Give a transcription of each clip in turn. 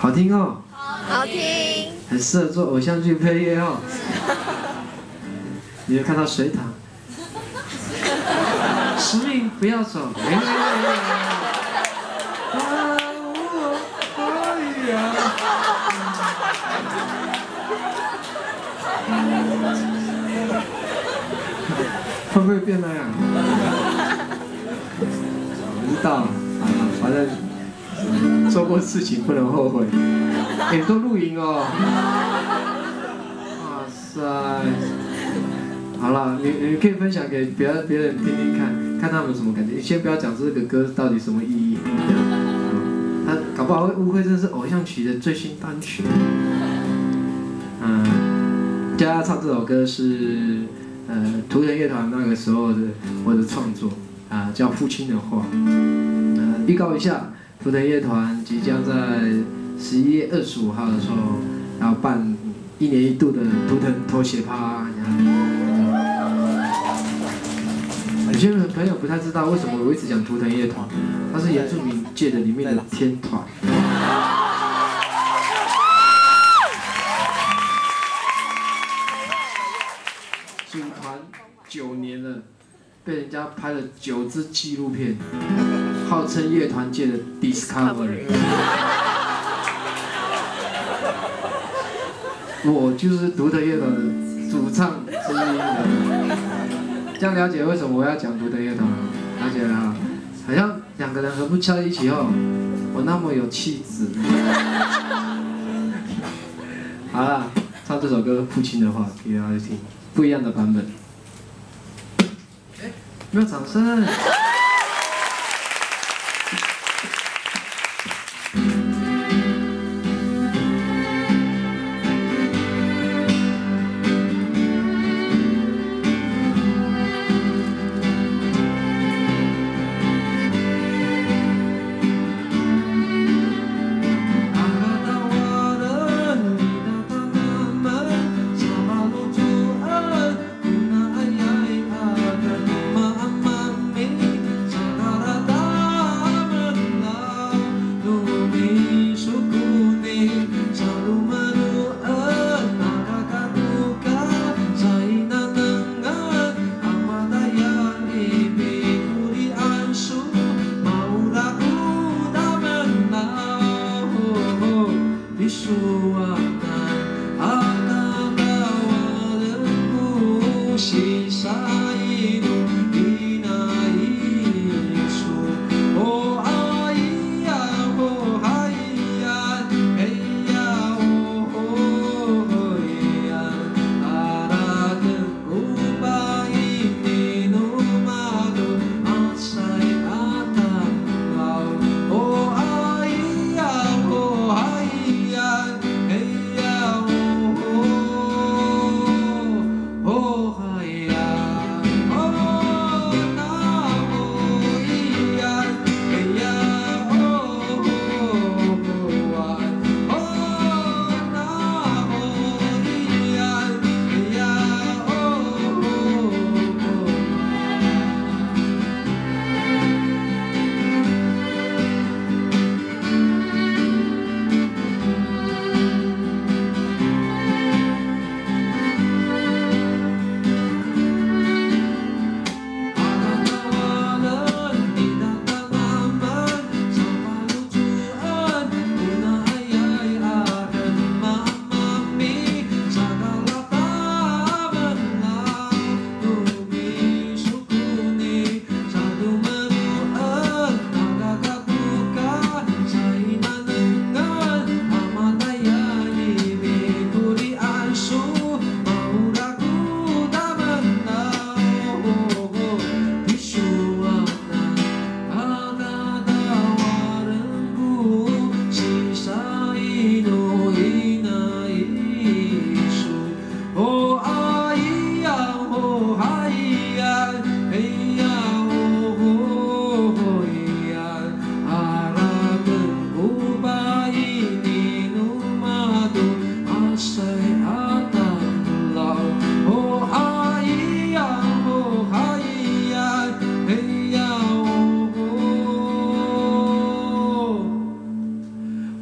好听哦，好听，很适合做偶像剧配乐哦。你有看到水塘，使命不要走。会不会变那样？不知道，反正做过事情不能后悔。你都录影哦，哇塞！好了，你可以分享给别人听听看，看他们有什么感觉。你先不要讲这个歌到底什么意义，他搞不好会误会这是偶像曲的最新单曲。叫他唱这首歌是图腾乐团那个时候的我的创作叫《父亲的话》。预告一下，图腾乐团即将在11月25号的时候要办1年1度的图腾头血趴。有些朋友不太知道为什么我一直讲图腾乐团，它是原住民界的里面的天团。组团9年了，被人家拍了9支纪录片，号称乐团界的 Discovery。我就是图腾乐团的主唱之一。这样了解为什么我要讲图腾乐团了？了解了哈，好像2个人合不在一起后，我那么有气质。好了，唱这首歌《父亲的话》给大家听。不一样的版本，没有掌声。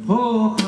哦。